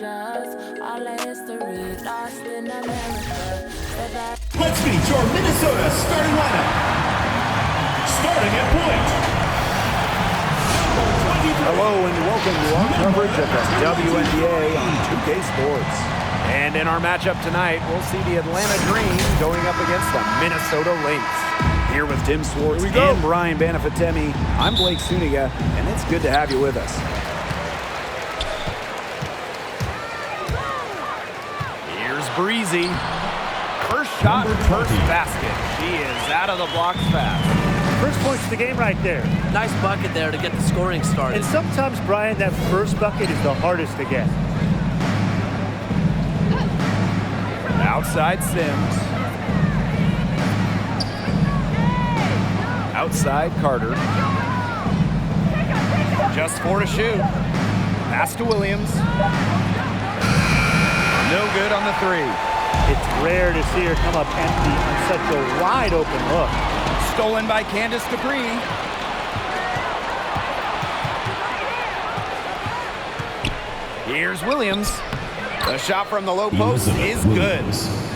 All the history lost in America. Let's meet your Minnesota starting lineup. Starting at point. Hello and welcome to our coverage of the Wnba on 2K Sports. And in our matchup tonight, we'll see the Atlanta Dream going up against the Minnesota Lynx. Here with Tim Swartz and Brian Banafitemi, I'm Blake Suniga, and it's good to have you with us. Here's Breezy. First shot, first basket. She is out of the blocks fast. First points of the game right there. Nice bucket there to get the scoring started. And sometimes, Brian, that first bucket is the hardest to get. Outside Sims. Outside Carter. Just 4 to shoot. Pass to Williams. No good on the 3. It's rare to see her come up empty on such a wide open look. Stolen by Candace Dupree. Here's Williams. The shot from the low post is good.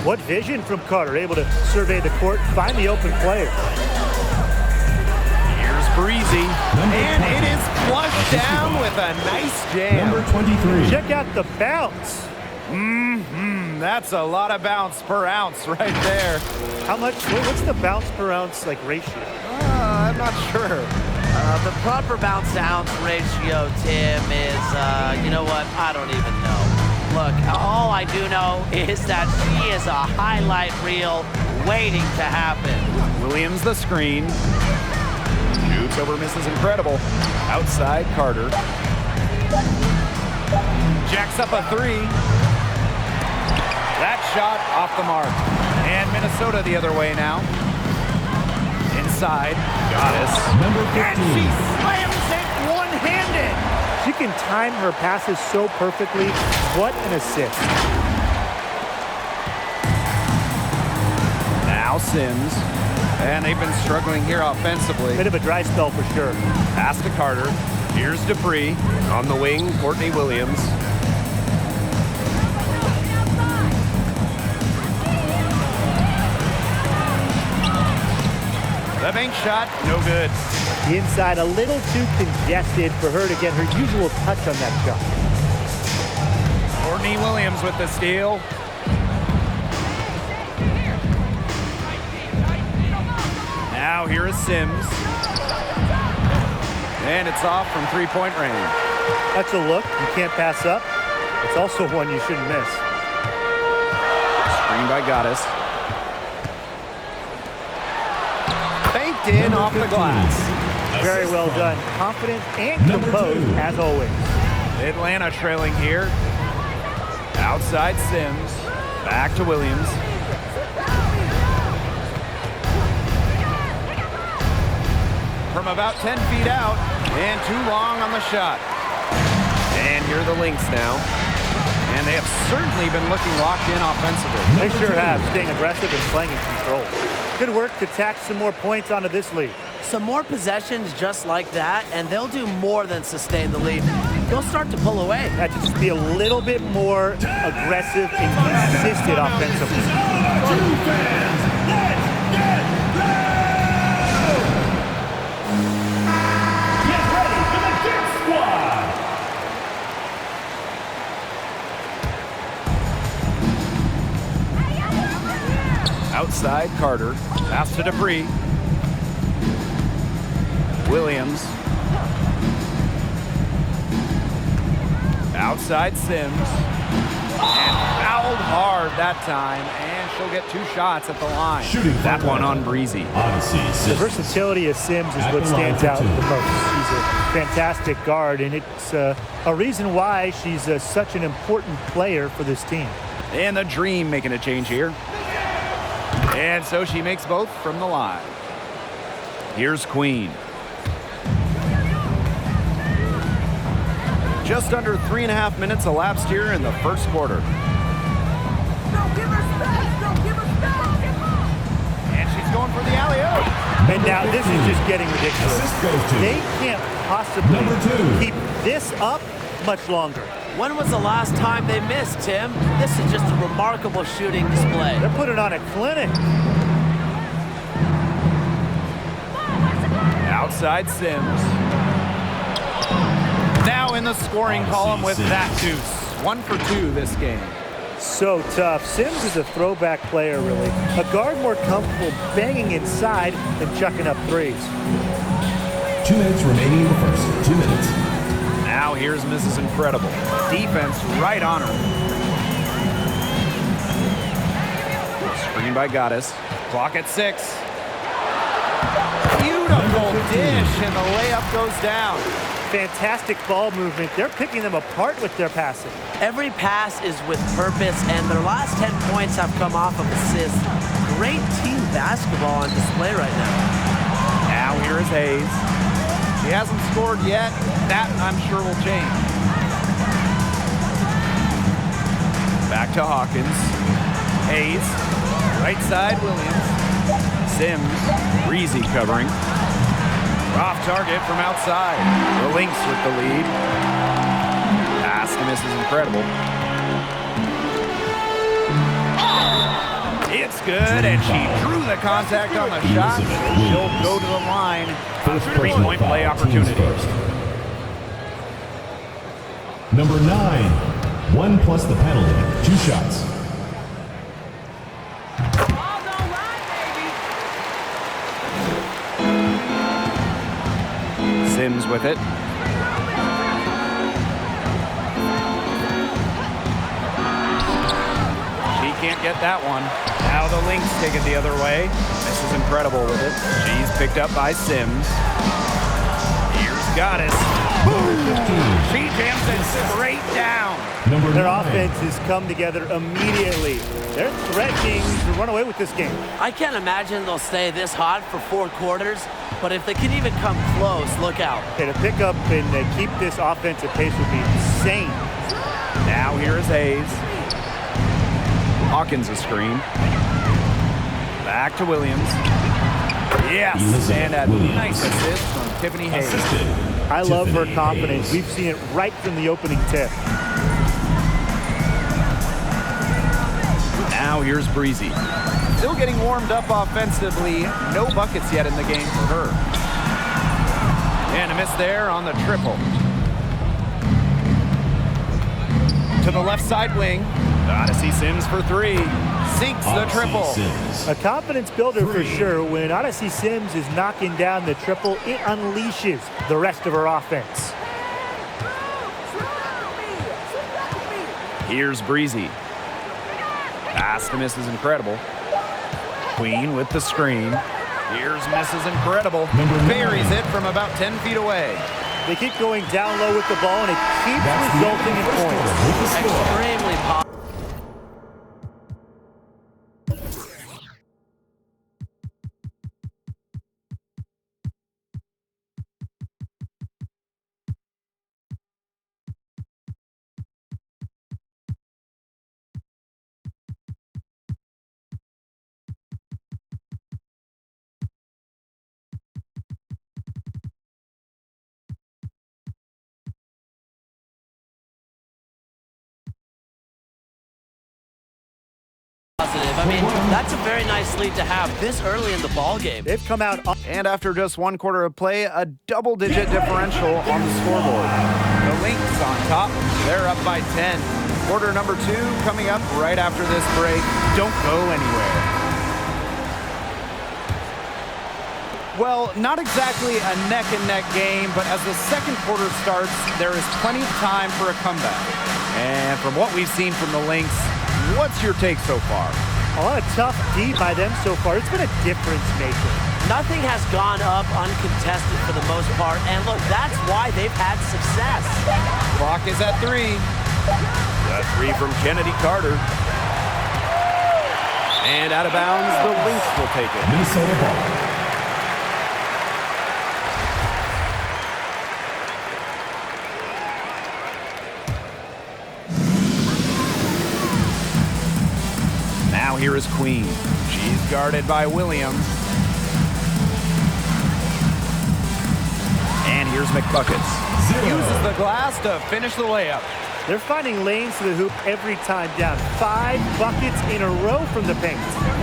What vision from Carter, able to survey the court, find the open player. Here's Breezy, and it is flushed down with a nice jam. Number 23. Check out the bounce. That's a lot of bounce per ounce right there. How much, what's the bounce per ounce like ratio? I'm not sure. The proper bounce to ounce ratio, Tim, is, you know what, I don't even know. Look, all I do know is that she is a highlight reel waiting to happen. Williams the screen. Shoots over, misses, incredible. Outside Carter. Jacks up a 3. That shot off the mark. And Minnesota the other way now. Inside. Goddess. Number 15. And she slams it one-handed. She can time her passes so perfectly. What an assist. Now Sims. And they've been struggling here offensively. Bit of a dry spell for sure. Pass to Carter. Here's Dupree. On the wing, Courtney Williams. The bank shot, no good. The inside a little too congested for her to get her usual touch on that shot. Courtney Williams with the steal. Now here is Sims. And it's off from three-point range. That's a look you can't pass up. It's also one you shouldn't miss. Screen by Goddess. Banked in off the glass. Very well done. Confident and composed as always. Atlanta trailing here. Outside Sims. Back to Williams. From about 10 feet out. And too long on the shot. And here are the Lynx now. And they have certainly been looking locked in offensively. They sure have, staying aggressive and playing in control. Good work to tack some more points onto this lead. Some more possessions just like that, and they'll do more than sustain the lead. They'll start to pull away. That to just be a little bit more aggressive and consistent offensively. Outside Carter. Pass to Dupree. Williams. Outside Sims. And fouled hard that time. And she'll get 2 shots at the line. That one on Breezy. The versatility of Sims is what stands out the most. She's a fantastic guard, and it's a reason why she's such an important player for this team. And the Dream making a change here. And so she makes both from the line. Here's Queen. Just under 3.5 minutes elapsed here in the first quarter. And she's going for the alley-oop. And now this is just getting ridiculous. They can't possibly keep this up much longer. When was the last time they missed, Tim? This is just a remarkable shooting display. They're putting on a clinic. Outside Sims. Now in the scoring column with that deuce. 1 for 2 this game. So tough. Sims is a throwback player, really. A guard more comfortable banging inside than chucking up threes. 2 minutes remaining in the first. 2 minutes. Now here's Mrs. Incredible. Defense right on her. Screen by Goddess. Clock at 6. Beautiful dish, and the layup goes down. Fantastic ball movement. They're picking them apart with their passing. Every pass is with purpose, and their last 10 points have come off of assists. Great team basketball on display right now. Now here is Hayes. He hasn't scored yet. That, I'm sure, will change. Back to Hawkins. Hayes. Right side, Williams. Sims. Breezy covering. Off target from outside. The Lynx with the lead. Pass to Mrs. Incredible. It's good, and she drew the contact on the shot. She'll go to the line. A 3-point play opportunity. Number 9. 1 plus the penalty. 2 shots. Sims with it. She can't get that one. Now the Lynx take it the other way. This is Incredible with it. She's picked up by Sims. Here's Goddess. Boom! She jams it straight down. Their offense has come together immediately. They're threatening to run away with this game. I can't imagine they'll stay this hot for 4 quarters, but if they can even come close, look out. Okay, to pick up and keep this offensive pace would be insane. Now here is Hayes. Hawkins a screen. Back to Williams. Yes, and a nice assist from Tiffany Hayes. I love her confidence. We've seen it right from the opening tip. Now here's Breezy. Still getting warmed up offensively. No buckets yet in the game for her. And a miss there on the triple. To the left side wing. Odyssey Sims for 3. Sinks the triple. A confidence builder for sure. When Odyssey Sims is knocking down the triple, it unleashes the rest of her offense. Here's Breezy. Pass to Mrs. Incredible. Queen with the screen. Here's Mrs. Incredible. Buries it from about 10 feet away. They keep going down low with the ball, and it keeps resulting in points. Extremely positive. I mean, that's a very nice lead to have this early in the ball game. They've come out. And after just 1 quarter of play, a double-digit differential on the scoreboard. The Lynx on top. They're up by 10. Quarter number 2 coming up right after this break. Don't go anywhere. Well, not exactly a neck-and-neck game, but as the second quarter starts, there is plenty of time for a comeback. And from what we've seen from the Lynx, what's your take so far? A lot of tough D by them so far. It's been a difference maker. Nothing has gone up uncontested for the most part, and look, that's why they've had success. Clock is at 3. A 3 from Kennedy Carter. And out of bounds, the Lynx will take it. Minnesota ball. Now here is Queen. She's guarded by Williams. And here's McBuckets. Uses the glass to finish the layup. They're finding lanes to the hoop every time down. 5 buckets in a row from the paint.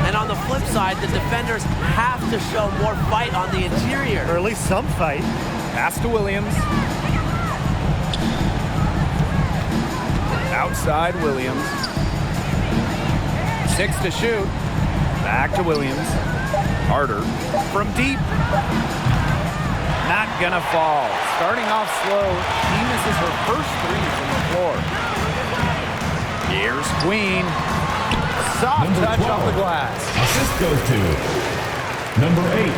And on the flip side, the defenders have to show more fight on the interior. Or at least some fight. Pass to Williams. Outside Williams. 6 to shoot. Back to Williams. Harder from deep. Not gonna fall. Starting off slow, she misses her first 3 from the floor. Here's Queen. Soft Number touch 12. off the glass. Assist goes to number 8.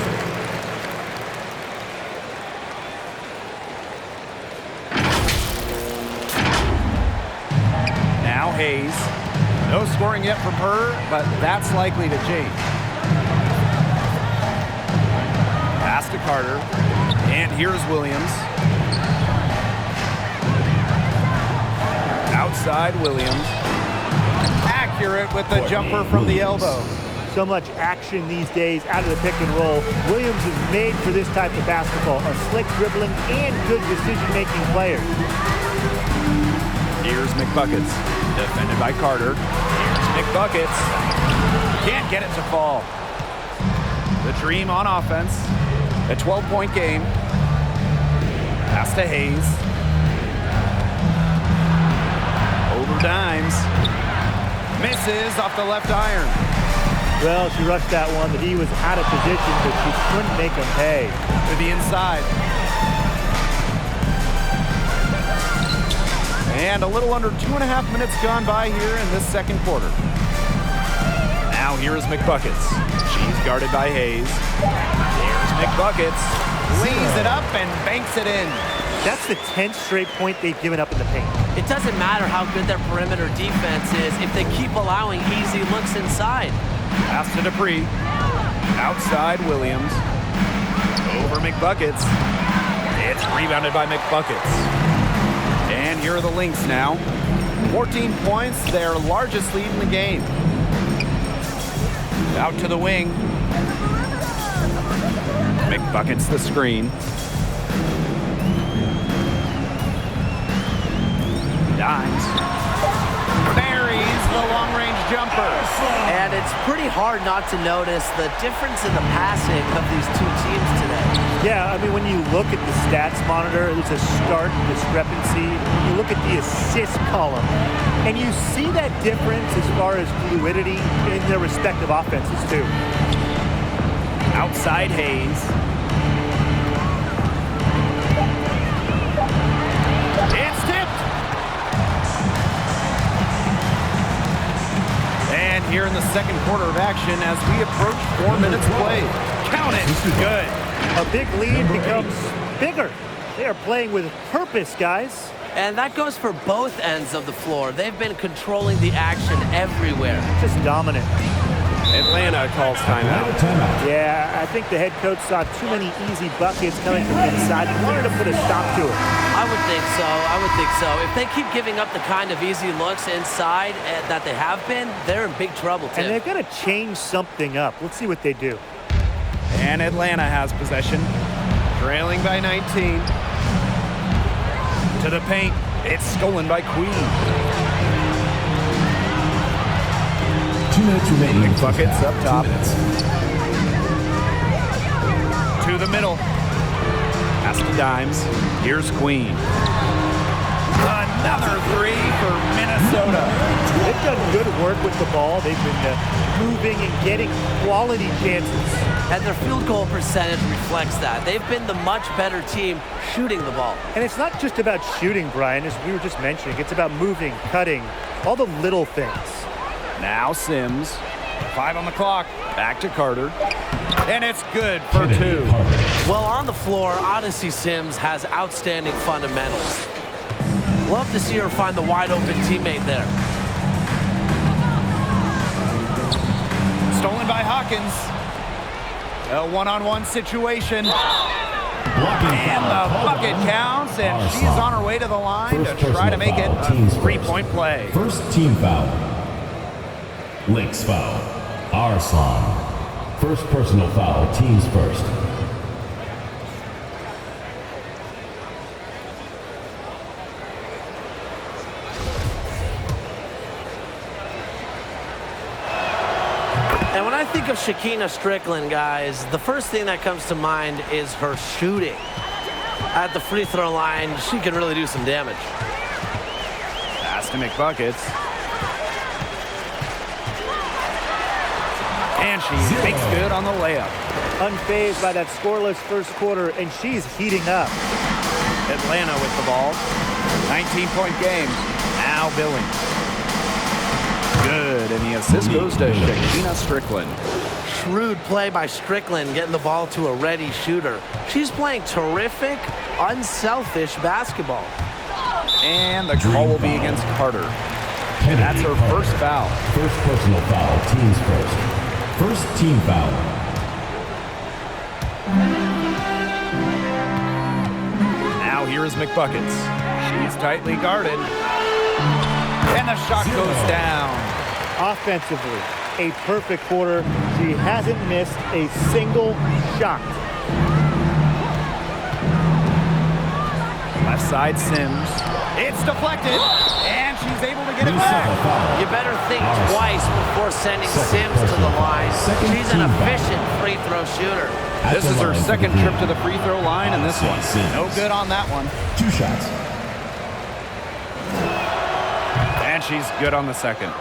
Now Hayes. No scoring yet from her, but that's likely to change. Pass to Carter. And here's Williams. Outside Williams. Accurate with the jumper from the elbow. So much action these days out of the pick and roll. Williams is made for this type of basketball. A slick dribbling and good decision-making player. Here's McBuckets. Defended by Carter. Here's McBuckets. Can't get it to fall. The Dream on offense. A 12-point game. Pass to Hayes. Over dimes. Misses off the left iron. Well, she rushed that one, but he was out of position, but she couldn't make him pay. To the inside. And a little under 2.5 minutes gone by here in this second quarter. Now here is McBuckets. She's guarded by Hayes. Here's McBuckets. Lays it up and banks it in. That's the 10th straight point they've given up in the paint. It doesn't matter how good their perimeter defense is if they keep allowing easy looks inside. Pass to Dupree. Outside Williams. Over McBuckets. It's rebounded by McBuckets. And here are the Lynx now. 14 points, their largest lead in the game. Out to the wing. McBuckets the screen. Dimes. Buries the long-range jumper. And it's pretty hard not to notice the difference in the passing of these two teams today. Yeah, I mean, when you look at the stats monitor, there's a stark discrepancy. When you look at the assist column, and you see that difference as far as fluidity in their respective offenses, too. Outside Hayes. It's tipped. And here in the second quarter of action as we approach 4 minutes played. Count it. Good. A big lead becomes bigger. They are playing with purpose, guys. And that goes for both ends of the floor. They've been controlling the action everywhere. Just dominant. Atlanta calls timeout. Yeah, I think the head coach saw too many easy buckets coming from inside and wanted to put a stop to it. I would think so. I would think so. If they keep giving up the kind of easy looks inside that they have been, they're in big trouble, Tim. And they've got to change something up. Let's see what they do. And Atlanta has possession. Trailing by 19. To the paint. It's stolen by Queen. 2 minutes remaining. Buckets up top. 2 minutes. To the middle. Pass to Dimes. Here's Queen. Another 3 for Minnesota. They've done good work with the ball. They've been moving and getting quality chances. And their field goal percentage reflects that. They've been the much better team shooting the ball. And it's not just about shooting, Brian, as we were just mentioning. It's about moving, cutting, all the little things. Now Sims. 5 on the clock. Back to Carter. And it's good for 2. Well, on the floor, Odyssey Sims has outstanding fundamentals. Love to see her find the wide open teammate there. Stolen by Hawkins. A one-on-one situation. And the bucket counts, and she's on her way to the line to try to make it a 3-point play. First team foul. Lynx foul. Arslan. First personal foul. Teams first. And when I think of Shekinna Stricklen, guys, the first thing that comes to mind is her shooting. At the free throw line, she can really do some damage. Pass to McBuckets. And she makes good on the layup. Unfazed by that scoreless first quarter, and she's heating up. Atlanta with the ball. 19-point game. Now Billings. Good, and the assist goes to Shekinna Stricklen. Shrewd play by Stricklen, getting the ball to a ready shooter. She's playing terrific, unselfish basketball. And the call will be against Carter. And that's her first foul. First personal foul, teams first. First team foul. Now here is McBuckets. She's tightly guarded. And the shot goes down. Offensively, a perfect quarter. She hasn't missed a single shot. Left side Sims. It's deflected. And she's able to get it back. You better think twice before sending Sims to the line. She's an efficient free throw shooter. This is her second trip to the free throw line, and this one, no good on that one. 2 shots. And she's good on the second.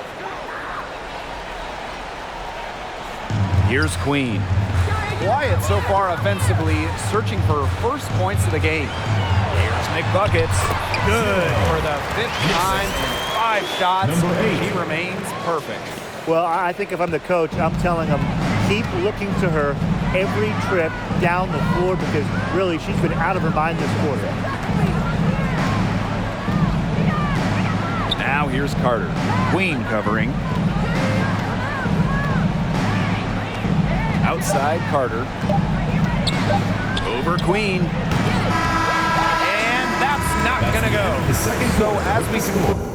Here's Queen. Quiet so far offensively, searching for her first points of the game. Here's McBuckets. Good for the 5th time in 5 shots. She remains perfect. Well, I think if I'm the coach, I'm telling them, keep looking to her every trip down the floor because really she's been out of her mind this quarter. Now here's Carter. Queen covering. Outside Carter. Over Queen. And that's not going to go. So as we conclude.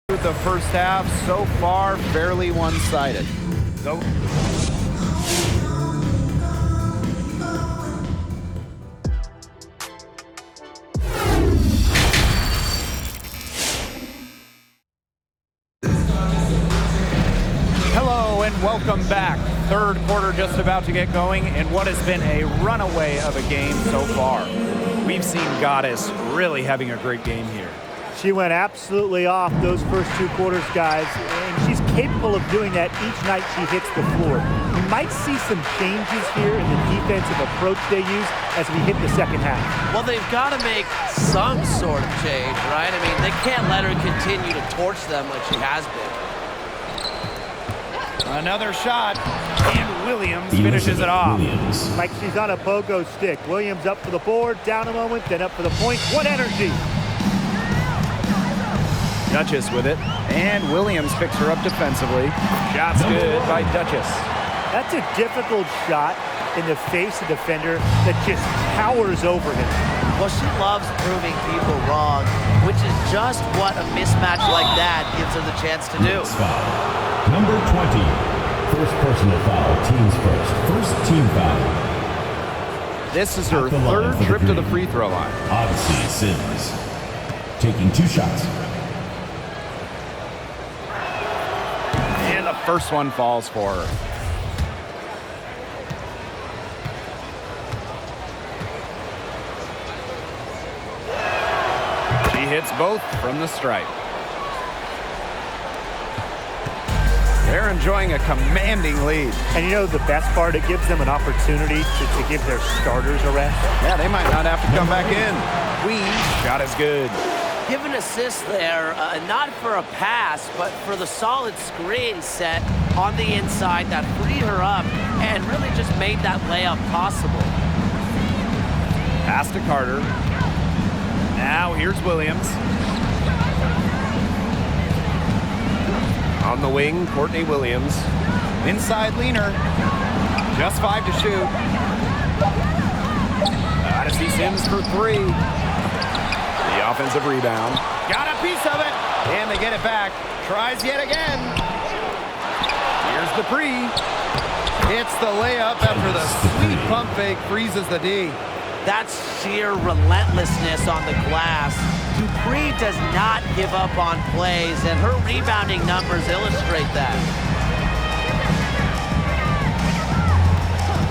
The first half so far fairly one-sided. So hello and welcome back. Third quarter just about to get going in what has been a runaway of a game so far. We've seen Goddess really having a great game here. She went absolutely off those first 2 quarters, guys, and she's capable of doing that each night she hits the floor. We might see some changes here in the defensive approach they use as we hit the second half. Well, they've got to make some sort of change, right? I mean, they can't let her continue to torch them like she has been. Another shot, and Williams finishes it off. Like she's on a pogo stick. Williams up for the board, down a moment, then up for the point. What energy! Duchess with it, and Williams picks her up defensively. Shot's good by Duchess. That's a difficult shot in the face of a defender that just towers over him. Well, she loves proving people wrong, which is just what a mismatch like that gives her the chance to do. Foul. Number 20. First personal foul, teams first. First team foul. This is her third trip to the free throw line. Odyssey Sims. Taking 2 shots. And the first one falls for her. She hits both from the stripe. They're enjoying a commanding lead. And you know the best part, it gives them an opportunity to give their starters a rest. Yeah, they might not have to come back in. Queen, shot is good. Give an assist there, not for a pass, but for the solid screen set on the inside that freed her up and really just made that layup possible. Pass to Carter. Now here's Williams. On the wing, Courtney Williams. Inside leaner. Just 5 to shoot. Odyssey Sims for 3. The offensive rebound. Got a piece of it. And they get it back. Tries yet again. Here's the pre. Hits the layup after the sweet pump fake freezes the D. That's sheer relentlessness on the glass. Dupree does not give up on plays, and her rebounding numbers illustrate that.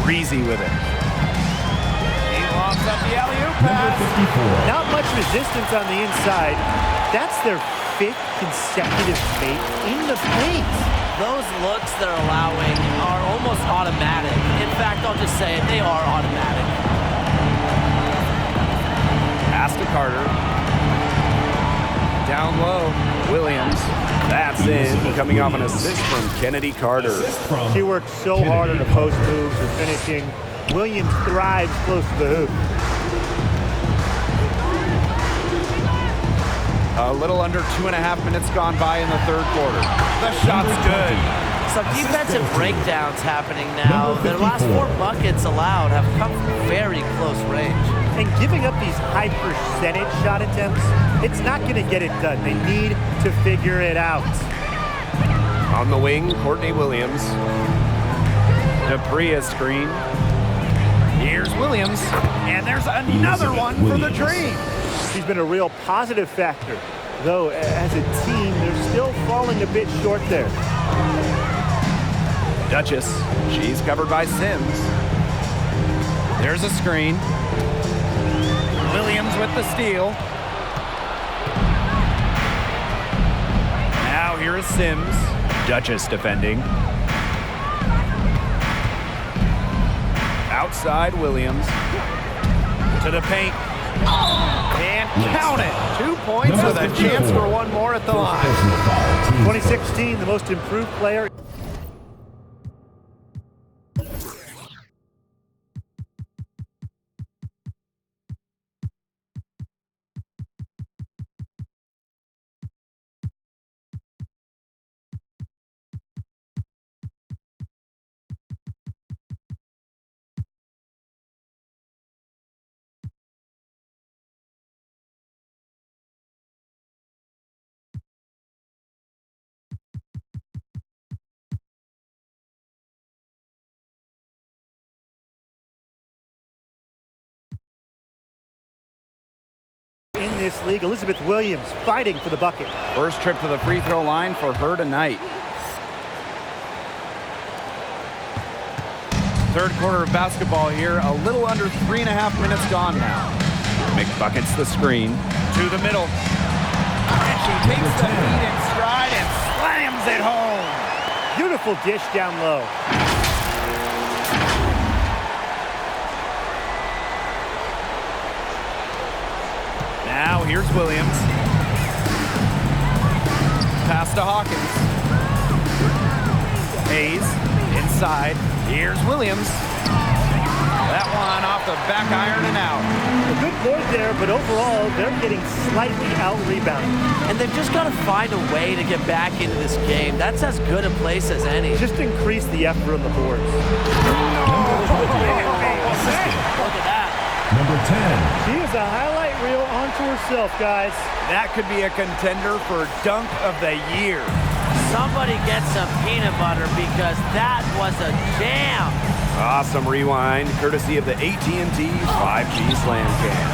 Breezy with it. He lofts up the alley-oop pass. Not much resistance on the inside. That's their 5th consecutive make in the paint. Those looks they're allowing are almost automatic. In fact, I'll just say it, they are automatic. Pass to Carter. Down low, Williams. That's in, coming off an assist from Kennedy Carter. She worked so hard on the post moves and finishing. Williams thrives close to the hoop. A little under 2.5 minutes gone by in the third quarter. The shot's good. Some defensive breakdowns happening now. Their last 4 buckets allowed have come from very close range. And giving up these high percentage shot attempts, it's not going to get it done. They need to figure it out. On the wing, Courtney Williams. Dupree screen. Here's Williams. And there's another one for the Dream. She's been a real positive factor. Though, as a team, they're still falling a bit short there. Duchess. She's covered by Sims. There's a screen. Williams with the steal. Now here is Sims. Duchess defending. Outside Williams. To the paint. And count it. 2 points with a chance for one more at the line. 2016, the most improved player. In this league, Elizabeth Williams fighting for the bucket. First trip to the free throw line for her tonight. Third quarter of basketball here, a little under 3.5 minutes gone now. McBucket's the screen. To the middle. And she takes the lead in stride and slams it home. Beautiful dish down low. Now here's Williams. Pass to Hawkins. Hayes inside. Here's Williams. That one off the back iron and out. A good board there, but overall, they're getting slightly out-rebounded. And they've just got to find a way to get back into this game. That's as good a place as any. Just increase the effort on the boards. Look at that. Number 10. She is a highlight reel onto herself, guys. That could be a contender for Dunk of the Year. Somebody get some peanut butter because that was a jam. Awesome rewind, courtesy of the AT&T 5G Slam Cam.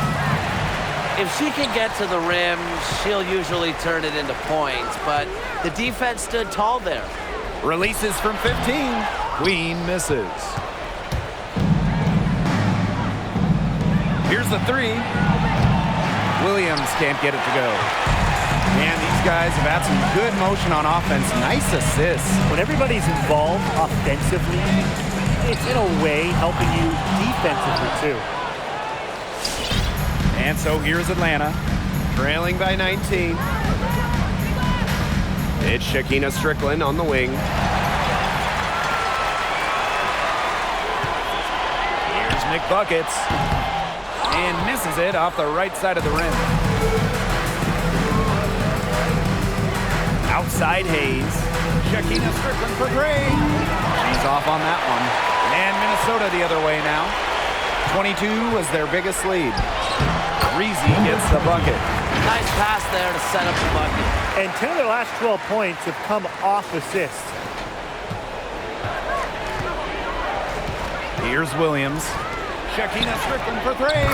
If she can get to the rim, she'll usually turn it into points, but the defense stood tall there. Releases from 15. Queen misses. Here's the three. Williams can't get it to go. And these guys have had some good motion on offense. Nice assists. When everybody's involved offensively, it's in a way helping you defensively too. And so here's Atlanta, trailing by 19. It's Shakina Strickland on the wing. Here's McBuckets. And misses it off the right side of the rim. Outside Hayes. Shakina Strickland for three. She's off on that one. And Minnesota the other way now. 22 was their biggest lead. Reezy gets the bucket. Nice pass there to set up the bucket. And 10 of their last 12 points have come off assists. Here's Williams. Shakina Strickland for three.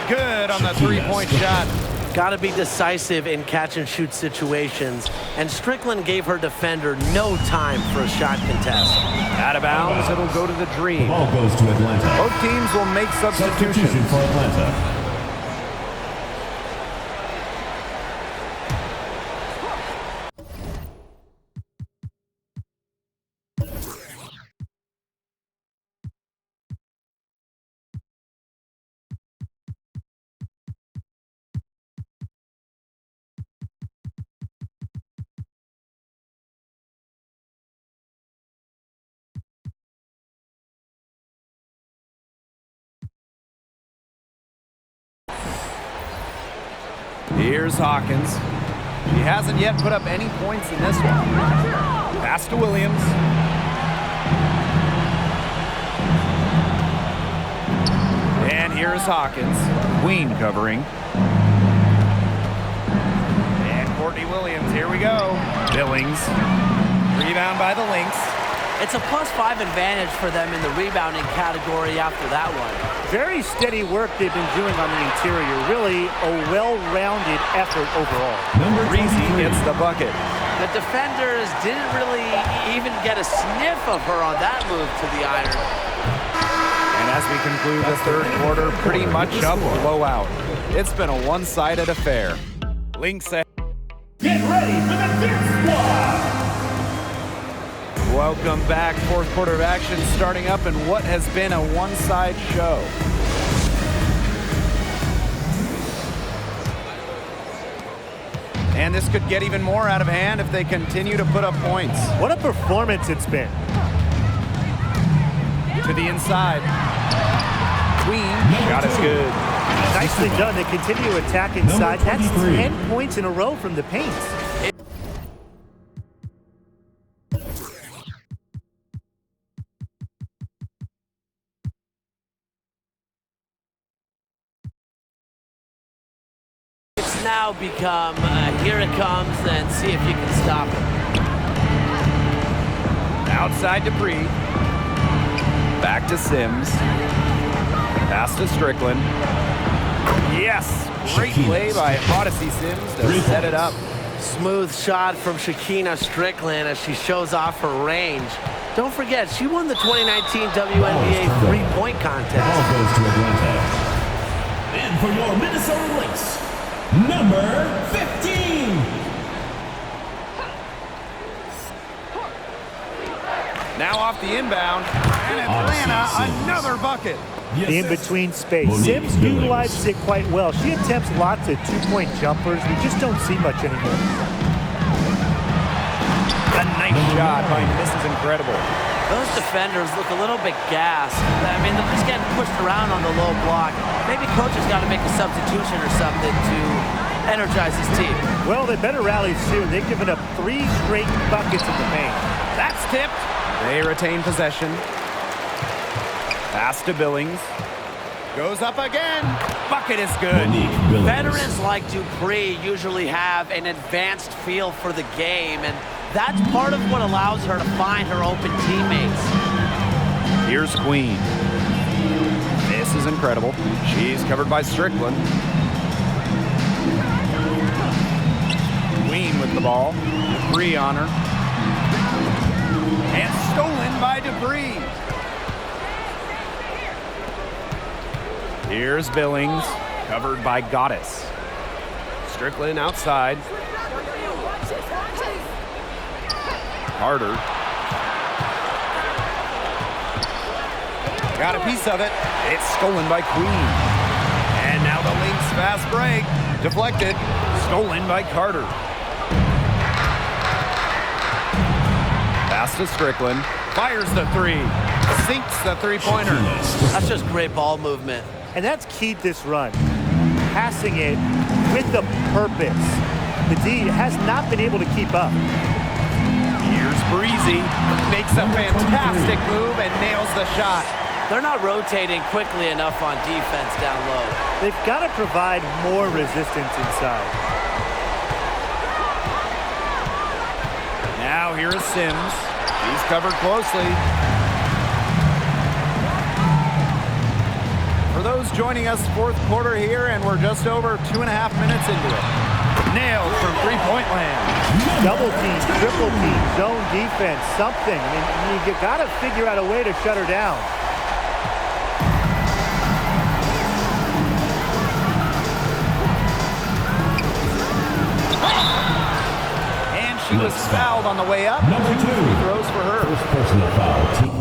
Good on the three-point shot. Got to be decisive in catch-and-shoot situations, and Strickland gave her defender no time for a shot contest. Out of bounds, it'll go to the Dream. Ball goes to Atlanta. Both teams will make substitutions. Substitution for Atlanta. Here's Hawkins. She hasn't yet put up any points in this one. Pass to Williams. And here's Hawkins. Queen covering. And Courtney Williams, here we go. Billings. Rebound by the Lynx. It's a +5 advantage for them in the rebounding category after that one. Very steady work they've been doing on the interior. Really a well-rounded effort overall. Reezy gets the bucket. The defenders didn't really even get a sniff of her on that move to the iron. And as we conclude the third quarter, pretty much a blowout. It's been a one-sided affair. Lynx said, Get ready for the Fifth Squad! welcome back. Fourth quarter of action starting up in what has been a one-side show. And this could get even more out of hand if they continue to put up points. What a performance it's been. To the inside. Queen, shot is good. Nicely done. They continue to attack inside. That's 10 points in a row from the paint. It's now become, here it comes, and see if you can stop it. Outside Dupree. Back to Sims. Pass to Strickland. Yes! Great play by Odyssey Sims to set it up. Smooth shot from Shakina Strickland as she shows off her range. Don't forget, she won the 2019 WNBA three-point contest. Ball goes to Atlanta. And for your Minnesota Lynx, number 15. Now off the inbound. And Atlanta, another bucket. Yes, The in-between space. Monique Sims Billings. utilizes it quite well. She attempts lots of two-point jumpers. We just don't see much anymore. A nice shot by Mrs. Incredible. Those defenders look a little bit gassed. I mean, they're just getting pushed around on the low block. Maybe coach has got to make a substitution or something to energize his team. Well, they better rally soon. They've given up 3 straight buckets in the paint. That's tipped. They retain possession. Pass to Billings. Goes up again. Bucket is good. Monique Billings. Veterans like Dupree usually have an advanced feel for the game, and that's part of what allows her to find her open teammates. Here's Queen. This is incredible. She's covered by Strickland. Queen with the ball. Dupree on her. And stolen by Dupree. Here's Billings, covered by Goddess. Strickland outside. Carter. Got a piece of it. It's stolen by Queen. And now the Lynx fast break. Deflected. Stolen by Carter. Pass to Strickland. Fires the three. Sinks the three-pointer. That's just great ball movement. And that's keyed this run. passing it with a purpose. The D has not been able to keep up. Here's Breezy. Makes a fantastic move and nails the shot. They're not rotating quickly enough on defense down low. They've got to provide more resistance inside. Now here is Sims. He's covered closely. For those joining us, fourth quarter here, and we're just over 2.5 minutes into it. Nailed from three-point land. Double team, triple team, zone defense, something. I mean, you got to figure out a way to shut her down. And she was fouled on the way up. Number 2. Free throws for her. First personal foul. Team.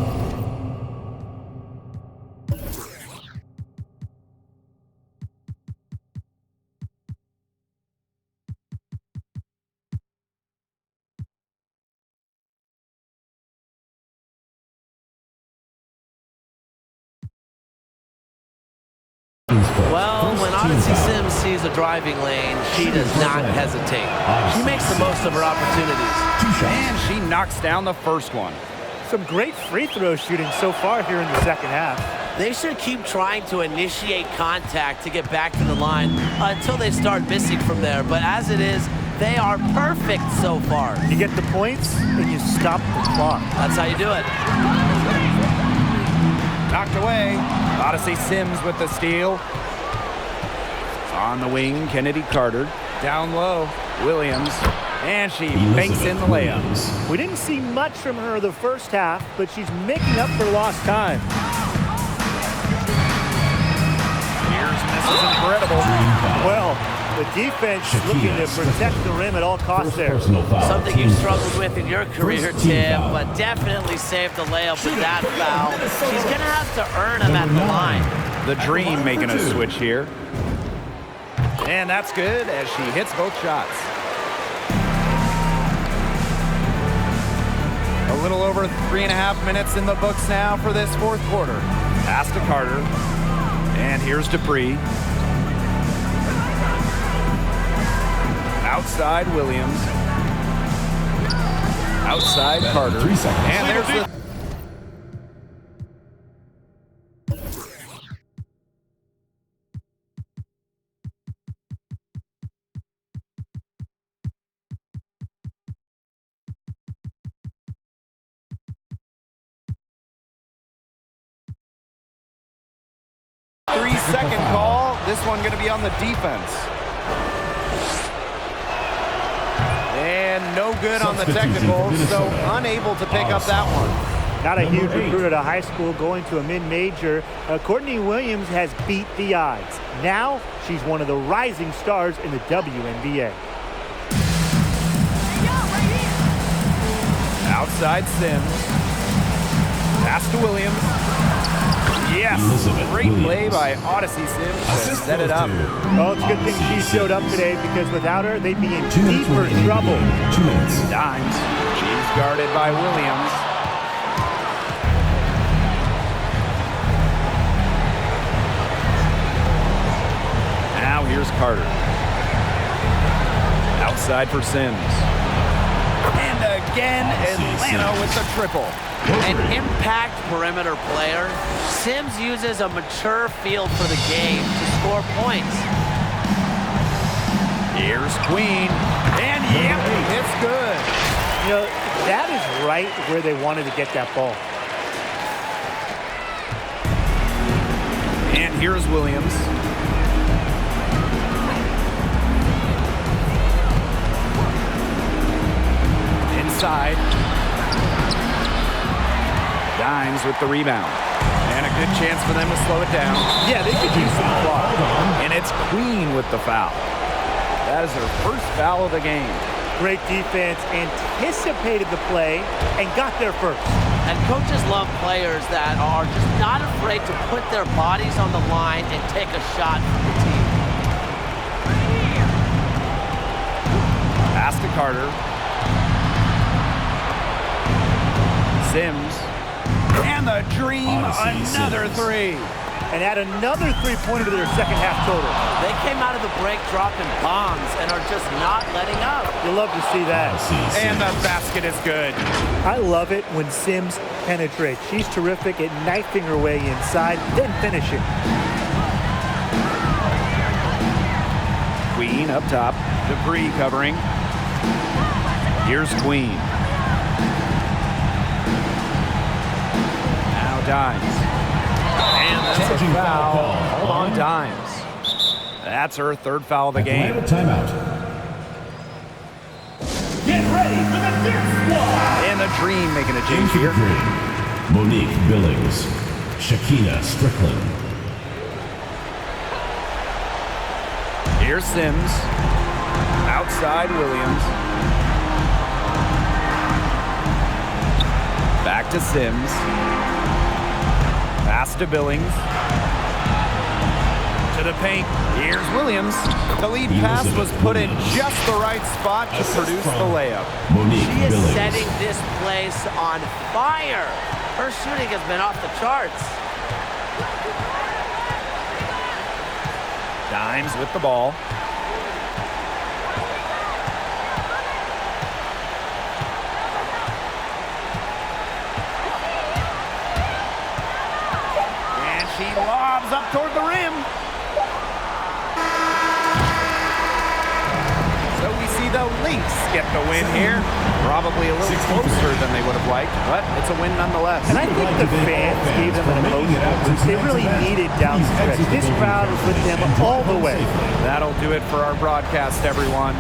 Well, when Odyssey Sims sees a driving lane, she does not hesitate. She makes the most of her opportunities. And she knocks down the first one. Some great free throw shooting so far here in the second half. They should keep trying to initiate contact to get back to the line until they start missing from there. But as it is, they are perfect so far. You get the points, and you stop the clock. That's how you do it. Knocked away. Odyssey Sims with the steal. On the wing, Kennedy Carter. Down low, Williams. And she banks in the layup. We didn't see much from her the first half, but she's making up for lost time. Here's Mrs. Incredible. Well, the defense looking to protect the rim at all costs there. Something you've struggled with in your career, Tim, but definitely saved the layup with that foul. She's going to have to earn him at the line. The Dream making a switch here. And that's good as she hits both shots. A little over 3.5 minutes in the books now for this fourth quarter. Pass to Carter. And here's Dupree. Outside Williams. Outside Carter. 3 seconds. And there's the... Second call. This one going to be on the defense. And no good on the technical, so unable to pick up that one. Not a huge recruit at a high school going to a mid-major. Courtney Williams has beat the odds. Now she's one of the rising stars in the WNBA. Outside Sims. Pass to Williams. Yes, great play by Odyssey Sims to set it up. Well, it's a good thing she showed up today because without her, they'd be in deeper trouble. 2 minutes. Dimes. She's guarded by Williams. Now here's Carter. Outside for Sims. And again, Atlanta with the triple. An impact perimeter player, Sims uses a mature feel for the game to score points. Here's Queen. And yep, it's good. You know, that is right where they wanted to get that ball. And here's Williams. Inside. Dimes with the rebound. And a good chance for them to slow it down. Yeah, they could use some clock. And it's Queen with the foul. That is her first foul of the game. Great defense, anticipated the play, and got there first. And coaches love players that are just not afraid to put their bodies on the line and take a shot for the team. Pass to Carter. Sims. And the Dream, another three. and add another three-pointer to their second half total. They came out of the break dropping bombs and are just not letting up. You love to see that. And the basket is good. I love it when Sims penetrates. She's terrific at knifing her way inside, then finishing. Queen up top. Dupree covering. Here's Queen. Now Dimes. And that's a foul. Hold on, Dimes. That's her third foul of the game. Timeout. Get ready for the Fierce Squad. And the Dream making a change here. Monique Billings. Shakina Strickland. Here's Sims. Outside Williams. Back to Sims. Pass to Billings. To the paint. Here's Williams. The lead pass was put in just the right spot to produce the layup. Monique She is Billings. setting this place on fire. Her shooting has been off the charts. Dimes with the ball. And she lobs up toward the rim. So we see the Lynx get the win here. Probably a little closer than they would have liked, but it's a win nonetheless. And I think the fans gave them an emotional boost they really needed down the stretch. This crowd was with them all the way. That'll do it for our broadcast, everyone.